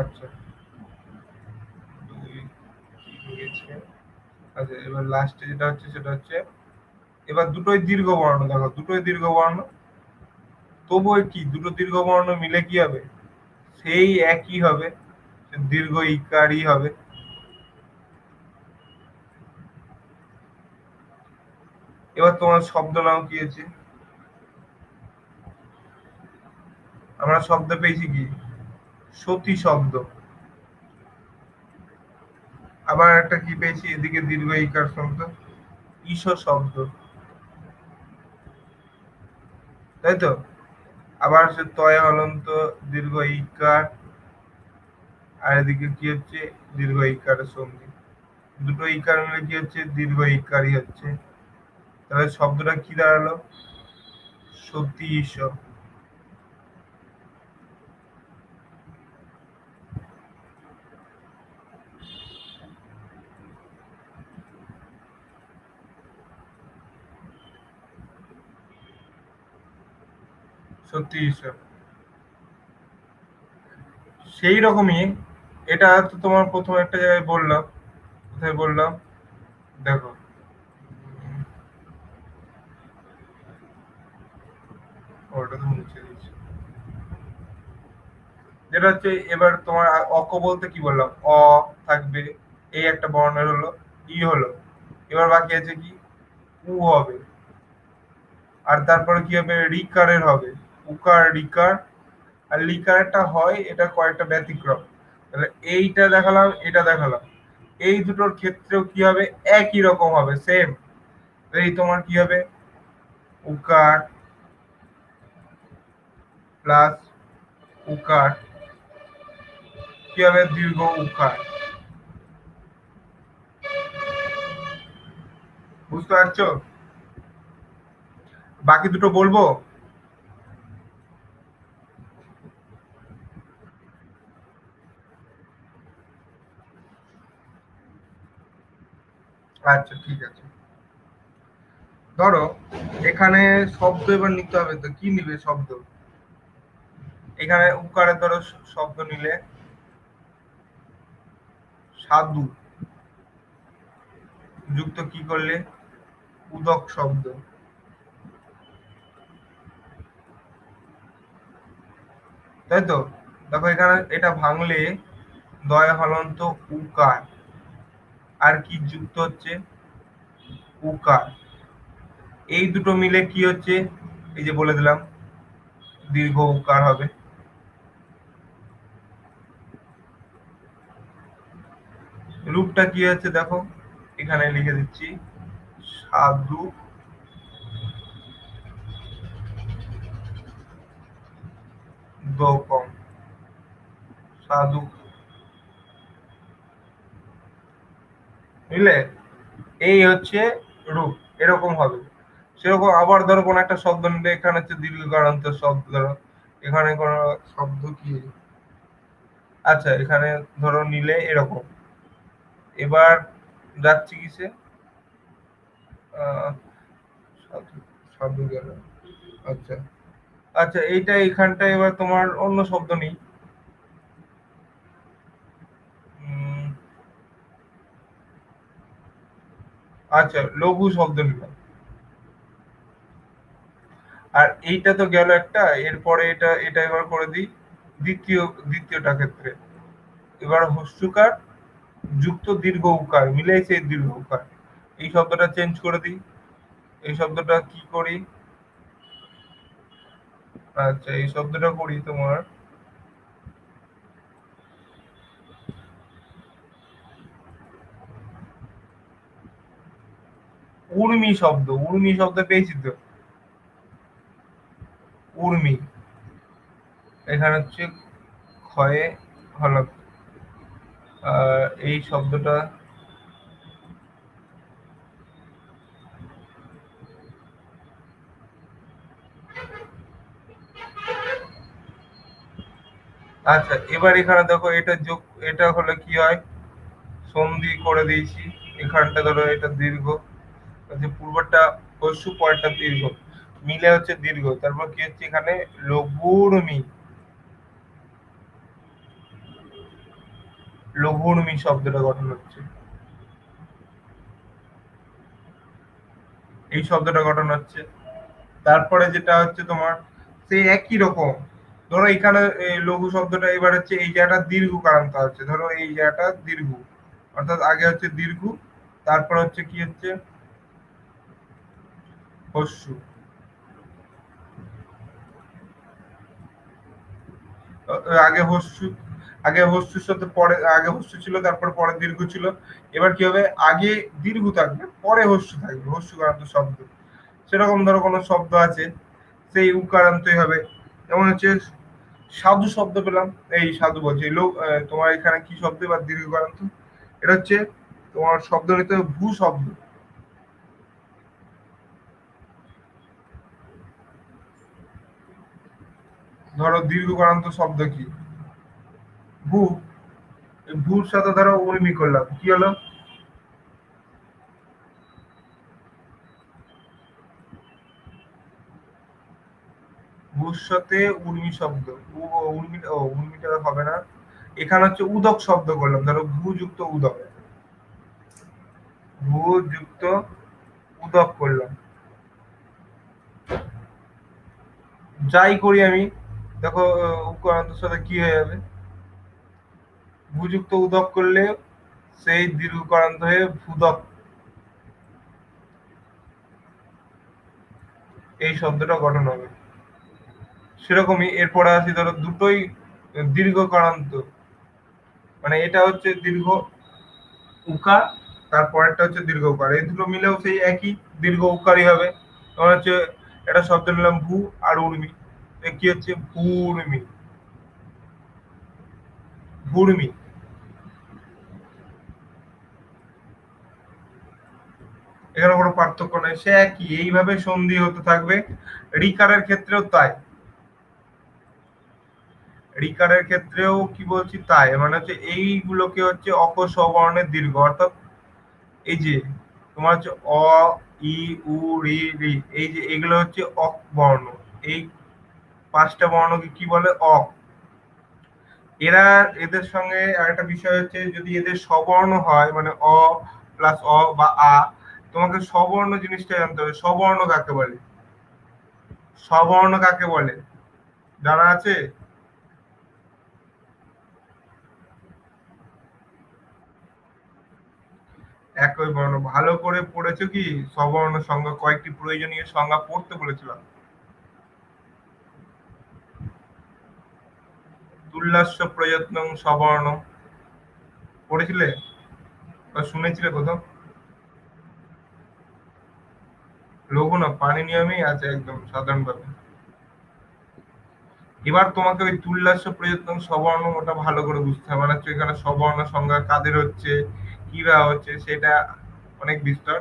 আচ্ছা দুই হয়ে গেছে। আচ্ছা এবার লাস্টে যেটা হচ্ছে সেটা হচ্ছে, এবার দুটোই দীর্ঘ বর্ণ, দেখো দুটোই দীর্ঘ বর্ণ, তবুও কি দুটো দীর্ঘ বর্ণ মিলে কি হবে সেই একই হবে, দীর্ঘ ইকারই হবে। এবার তোমার শব্দ নাও কি আছে, আমরা শব্দ পেয়েছি কি সতী শব্দ, আবার একটা কি পেয়েছি এদিকে দীর্ঘ ইকার শব্দ ঈশ শব্দ, তাই তো। আবার সে তয় হলন্ত দীর্ঘ ইকার, আর এদিকে কি হচ্ছে দীর্ঘ ইকারের সন্ধি, দুটো ইকার মিলে কি হচ্ছে দীর্ঘ ইকারই হচ্ছে। তাহলে শব্দটা কি দাঁড়ালো সতীশ। সতীশ সেই রকমই, এটা তো তোমার প্রথম একটা জায়গায় বললাম, কোথায় বললাম দেখো, ওটা তো মুছে দিচ্ছি, যেটা হচ্ছে এবার তোমার অক বলতে কি বললাম অ থাকবে, এই একটা বর্ণের হলো, ই হলো, এবার বাকি আছে কি উ হবে, আর তারপরে কি হবে রিকারের হবে, উকার রিকার, আর লিকারটা হয় এটা কয়েকটা ব্যতিক্রম। তাহলে এইটা দেখালাম, এটা দেখালাম, এই দুটোর ক্ষেত্রেও কি হবে একই রকম হবে সেম। এই তোমার কি হবে উকার প্লাস উকার কি হবে? দীর্ঘ উকার। বুঝতে পারছো? বাকি দুটো বলবো? আচ্ছা ঠিক আছে। ধরো এখানে শব্দ এবার নিতে হবে, তো কি নিবে শব্দ? এখানে উকারের ধরো শব্দ নিলে সাধু, যুক্ত কি করলে? উদক শব্দ। তাই তো? দেখো এখানে এটা ভাঙলে দয়া হলন্ত উকার, আর কি যুক্ত হচ্ছে? উকার। এই দুটো মিলে কি হচ্ছে? এই যে বলে দিলাম, দীর্ঘ উকার হবে। রূপটা কি হচ্ছে দেখো, এখানে লিখে দিচ্ছি, সাধু দকম, সাধু। বুঝলে? এই হচ্ছে রূপ, এরকম হবে। সেরকম আবার ধরো কোন একটা শব্দ নিলে, এখানে হচ্ছে দীর্ঘ কারান্ত শব্দ, ধরো এখানে কোন শব্দ কি, আচ্ছা এখানে ধরো নিলে এরকম। এবার যাচ্ছি কিসে, আহ সাধু, সাধু গেল। আচ্ছা, আচ্ছা এইটা এইখানটা এবার তোমার অন্য শব্দ নেই। উম, আচ্ছা লঘু শব্দ নিলাম। আর এইটা তো গেল একটা, এরপরে এটা এটা এবার করে দিই দ্বিতীয়, দ্বিতীয়টা ক্ষেত্রে। এবার হস্যকার যুক্ত দীর্ঘ উকার মিলেছে দীর্ঘ উকার, এই শব্দটা চেঞ্জ করে দিই। এই শব্দটা কি করি? আচ্ছা এই শব্দটা করি তোমার উর্মি শব্দ। উর্মি শব্দ পেয়েছি তো, উর্মি। এখানে হচ্ছে ক্ষয়ে হলো, এই শব্দটা। আচ্ছা এবার এখানে দেখো এটা যোগ, এটা হলে কি হয়? সন্ধি করে দিয়েছি। এখানটা ধরো এটা দীর্ঘ, যে পূর্বটা হস্য পরেরটা দীর্ঘ, মিলে হচ্ছে দীর্ঘ। তারপর কি হচ্ছে এখানে? লঘুর্মি, লঘুর্মি শব্দটা গঠন হচ্ছে। এই শব্দটা গঠন হচ্ছে। তারপরে যেটা হচ্ছে তোমার সেই একই রকম, ধরো এখানে এই লঘু শব্দটা এবার হচ্ছে এই জায়গাটা দীর্ঘ কারান্ত হচ্ছে, ধরো এই জায়গাটা দীর্ঘ, অর্থাৎ আগে হচ্ছে দীর্ঘ, তারপর হচ্ছে কি হচ্ছে? হস্য। আগে হস্য, আগে হস্যের সাথে পরে, আগে হস্য ছিল তারপর পরে দীর্ঘ ছিল। এবার কি হবে? আগে দীর্ঘ থাকবে পরে হস্য থাকবে, হস্য কারান্ত শব্দ। সেরকম ধরো কোনো শব্দ আছে, সেই উকারান্তই হবে। যেমন হচ্ছে সাধু শব্দ পেলাম, এই সাধু বলছি লোক, তোমার এখানে কি শব্দ বা দীর্ঘ কারান্ত? এটা হচ্ছে তোমার শব্দ নিতে হবে ভূ শব্দ। ধরো দীর্ঘ কারান্ত শব্দ কি? ভূ। এই ভূর সাথে ধরো উর্মি করলাম, কি হলো? ভূর সাথে উর্মি শব্দ। উর্মি, ও উর্মিটা হবে না। এখানে হচ্ছে উদক শব্দ করলাম, ধরো ভূ যুক্ত উদক, ভূ যুক্ত উদক করলাম। যাই করি আমি, দেখো উকারান্তের সাথে কি হয়ে যাবে? ভূযুক্ত উদক করলে সেই দীর্ঘকারান্ত হয়ে ভূদক, এই শব্দটা গঠন হবে। সেরকমই এরপরে আসি, ধরো দুটোই দীর্ঘকারান্ত, মানে এটা হচ্ছে দীর্ঘ উকার, তারপরেরটা হচ্ছে দীর্ঘ উকার, এই দুটো মিলেও সেই একই দীর্ঘ উকারই হবে। তখন হচ্ছে একটা শব্দ নিলাম ভূ আর উর্মি, এ কি হচ্ছে ভূর্মি, ভূর্মি। এখানে কোনো পার্থক্য নেই, সে একই, এইভাবে সন্ধি হতে থাকবে। রিকারের ক্ষেত্রেও তাই, রিকারের ক্ষেত্রেও কি বলছি তাই, মানে হচ্ছে এইগুলোকে হচ্ছে অপস্ববর্ণের দীর্ঘ, অর্থাৎ এই যে তোমার হচ্ছে অ, ই, উ, রি, রি, এই যে এগুলো হচ্ছে অক বর্ণ। এই পাঁচটা বর্ণকে কি বলে? অক। এরা, এদের সঙ্গে আরেকটা বিষয় হচ্ছে, যদি এদের স্ববর্ণ হয় মানে অ প্লাস অ বা আ, তোমাকে স্ববর্ণ জিনিসটা জানতে হবে। স্ববর্ণ কাকে বলে? স্ববর্ণ কাকে বলে জানা আছে? একই বর্ণ ভালো করে পড়েছো কি? স্ববর্ণ সংজ্ঞা, কয়েকটি প্রয়োজনীয় সংজ্ঞা পড়তে বলেছিলাম। তুল্যাস্য প্রযত্নং স্ববর্ণ পড়েছিলে বা শুনেছিলে কোথাও? লঘু না, পানি নিয়মেই আছে একদম সাধারণভাবে। এবার তোমাকে ওই তুল্যাস্য প্রযত্ন স্ববর্ণ ওটা ভালো করে বুঝতে হবে, মানে হচ্ছে এখানে স্ববর্ণ সংজ্ঞা কাদের হচ্ছে, কিভাবে হচ্ছে, সেটা অনেক বিস্তর।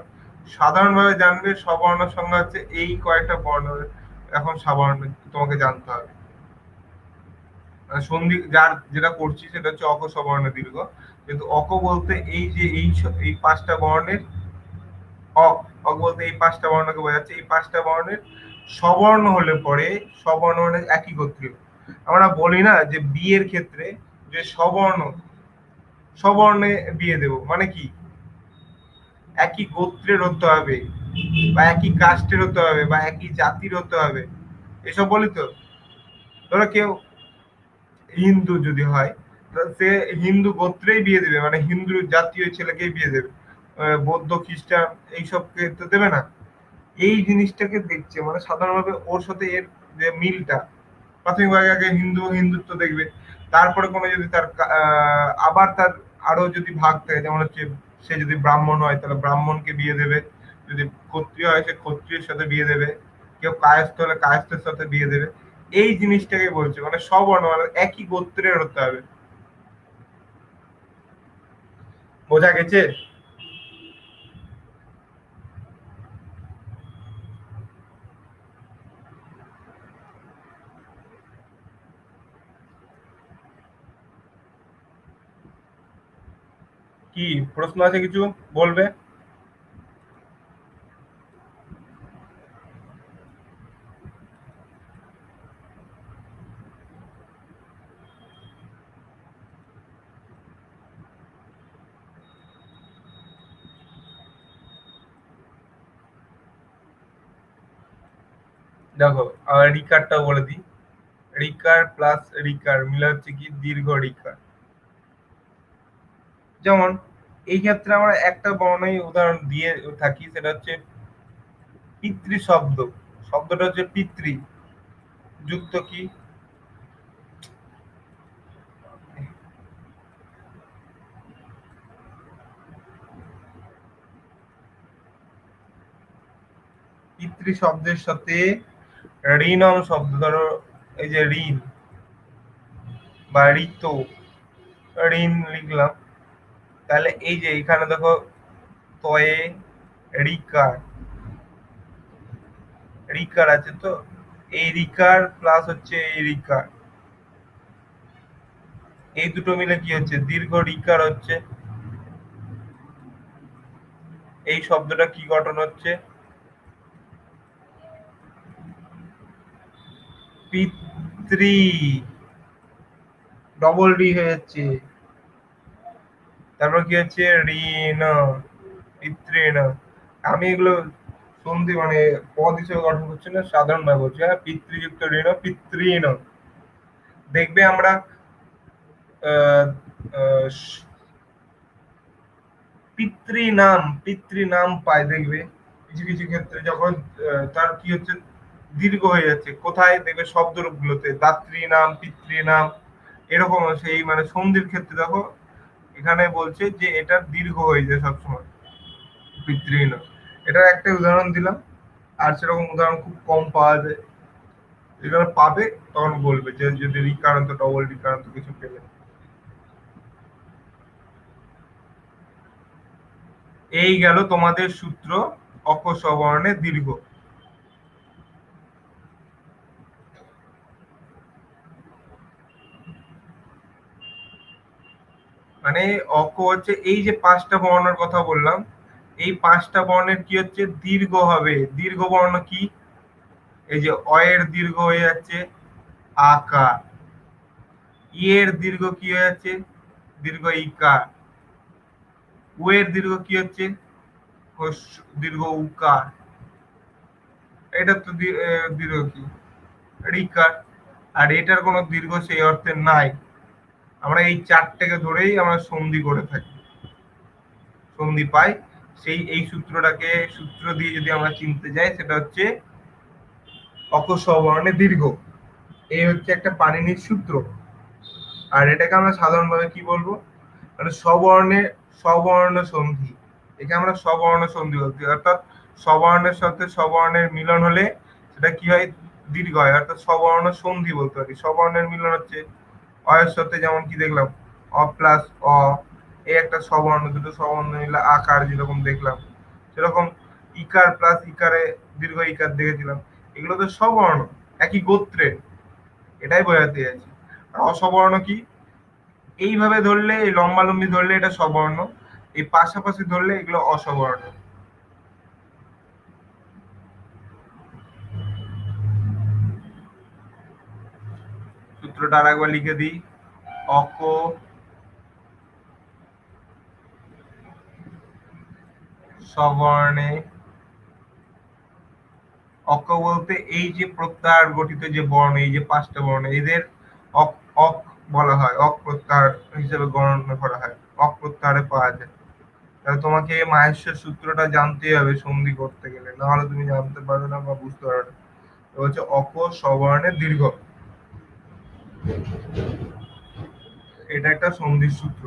সাধারণভাবে জানবে স্ববর্ণ সংজ্ঞা হচ্ছে এই কয়েকটা বর্ণ, এখন সাধারণ তোমাকে জানতে হবে। মানে সন্ধি যার যেটা করছি সেটা হচ্ছে অক স্ববর্ণ দীর্ঘ, কিন্তু অক বলতে এই যে এই পাঁচটা বর্ণের, অক, অক বলতে এই পাঁচটা বর্ণকে বোঝাচ্ছে। এই পাঁচটা বর্ণের স্ববর্ণ হলে পরে, স্ববর্ণ মানে একই গোত্রীয়। আমরা বলি না যে বিয়ের ক্ষেত্রে যে স্ববর্ণ, স্ববর্ণে বিয়ে দেব মানে কি, একই গোত্রের হতে হবে বা একই কাস্টের হতে হবে বা একই জাতির হতে হবে, এসব বলি তো। ধরো কেউ হিন্দু যদি হয়, তো সে হিন্দু গোত্রেই বিয়ে দেবে, মানে হিন্দু জাতীয় ছেলেকেই বিয়ে দেবে। বৌদ্ধ খ্রিস্টান এইসবকে তো দেবে না। এই জিনিসটাকে দেখছে, মানে সাধারণভাবে ওর সাথে এর যে মিলটা, প্রাথমিকভাবে আগে হিন্দুত্ব দেখবে। তারপরে কোনো যদি তার আবার তার আরো যদি ভাগ থাকে, যেমন হচ্ছে সে যদি ব্রাহ্মণ হয় তাহলে ব্রাহ্মণকে বিয়ে দেবে, যদি ক্ষত্রিয় হয় সে ক্ষত্রিয়ের সাথে বিয়ে দেবে, কেউ কায়স্থ হলে কায়স্থের সাথে বিয়ে দেবে। এই জিনিসটাকে বলছে, মানে সবর্ণ মানে একই গোত্রের হতে হবে। বোঝা গেছে? কি প্রশ্ন আছে কিছু? বলবে। দেখো, রিকারটা বলে দিই। রিকার প্লাস রিকার মিলে হচ্ছে কি দীর্ঘ রিকার। যেমন এই ক্ষেত্রে আমরা একটা বর্ণই উদাহরণ দিয়ে থাকি, সেটা হচ্ছে পিতৃ শব্দ। শব্দটা হচ্ছে পিতৃ যুক্ত কি, পিতৃ শব্দের সাথে ঋণম শব্দ, ধরো এই যে ঋণ বা ঋত, ঋণ লিখলাম। তাহলে এই যে এখানে দেখো তয়ে রিকার, রিকার আছে তো, এই রিকার প্লাস হচ্ছে এই রিকার, এই দুটো মিলে কি হচ্ছে দীর্ঘ রিকার হচ্ছে। এই শব্দটা কি গঠন হচ্ছে? পিতৃ, ডবল ডি হয়ে যাচ্ছে। তারপর কি হচ্ছে ঋণ, পিতৃণ। আমি এগুলো সন্ধি মানে পদ হিসেবে গঠন করছি না, সাধারণ ভাবে বলছি। হ্যাঁ, পিতৃযুক্ত ঋণ, পিতৃণ। দেখবে আমরা আহ, আহ, পিতৃনাম, পিতৃনাম পাই দেখবে কিছু কিছু ক্ষেত্রে, যখন তার কি হচ্ছে দীর্ঘ হয়ে যাচ্ছে, কোথায় দেখবে শব্দরূপ গুলোতে দাত্রীনাম, পিতৃনাম, এরকম সেই মানে সন্ধির ক্ষেত্রে দেখো এখানে বলছে যে এটা দীর্ঘ হয়ে যায় সবসময়, পিতৃণ। এটার একটা উদাহরণ দিলাম, আর সেরকম উদাহরণ খুব কম পাওয়া যায়। এখানে পাবে তখন বলবে যে যদি রিকারান্ত ডবল রিকারান্ত কিছু পেলে। এই গেল তোমাদের সূত্র অক স্ববর্ণে দীর্ঘ। মানে অক হচ্ছে এই যে পাঁচটা বর্ণের কথা বললাম, এই পাঁচটা বর্ণের কি হচ্ছে দীর্ঘ হবে। দীর্ঘ বর্ণ কি? এই যে অয়ের দীর্ঘ হয়ে যাচ্ছে আকার, ইয়ের দীর্ঘ কি হয়ে যাচ্ছে দীর্ঘ ইকার, উ এর দীর্ঘ কি হচ্ছে দীর্ঘ উকার। এটা তো দীর্ঘ কি রিকার। আর এটার কোনো দীর্ঘ সেই অর্থে নাই। আমরা এই চারটাকে ধরেই আমরা সন্ধি করে থাকি, সন্ধি পাই। সেই এই সূত্রটাকে সূত্র দিয়ে যদি আমরা চিনতে যাই সেটা হচ্ছে অক স্ববর্ণে দীর্ঘ। এই হচ্ছে একটা পাণিনির সূত্র। আর এটাকে আমরা সাধারণভাবে কি বলবো, মানে স্ববর্ণে স্ববর্ণ সন্ধি। একে আমরা স্ববর্ণ সন্ধি বলছি, অর্থাৎ স্ববর্ণের সাথে স্ববর্ণের মিলন হলে সেটা কি হয় দীর্ঘ হয়, অর্থাৎ স্ববর্ণ সন্ধি বলতে পারি। স্ববর্ণের মিলন হচ্ছে অয়ের সাথে, যেমন কি দেখলাম অ প্লাস অ, এই একটা স্ববর্ণ, দুটো স্ববর্ণ মিলে আকার যেরকম দেখলাম, সেরকম ইকার প্লাস ইকারে দীর্ঘ ইকার দেখেছিলাম। এগুলো তো স্ববর্ণ, একই গোত্রের, এটাই বোঝাতে চাইছি। আর অস্ববর্ণ কি? এইভাবে ধরলে, এই লম্বালম্বি ধরলে এটা স্ববর্ণ, এই পাশাপাশি ধরলে এগুলো অস্ববর্ণ। সূত্রটা আরেকবার লিখে দিই। অক স্ববর্ণে, অক বলতে এই যে প্রত্যাহার গঠিত যে বর্ণ, এই যে পাঁচটা বর্ণ, এদের অক অক বলা হয়, অক প্রত্যাহার হিসেবে গণনা করা হয়, অক প্রত্যাহারে পাওয়া যায়। তাহলে তোমাকে মাহেশ্বের সূত্রটা জানতেই হবে সন্ধি করতে গেলে, না হলে তুমি জানতে পারবে না বা বুঝতে পারবে না। তো হচ্ছে অক স্ববর্ণে দীর্ঘ, এটা একটা সন্ধির সূত্র।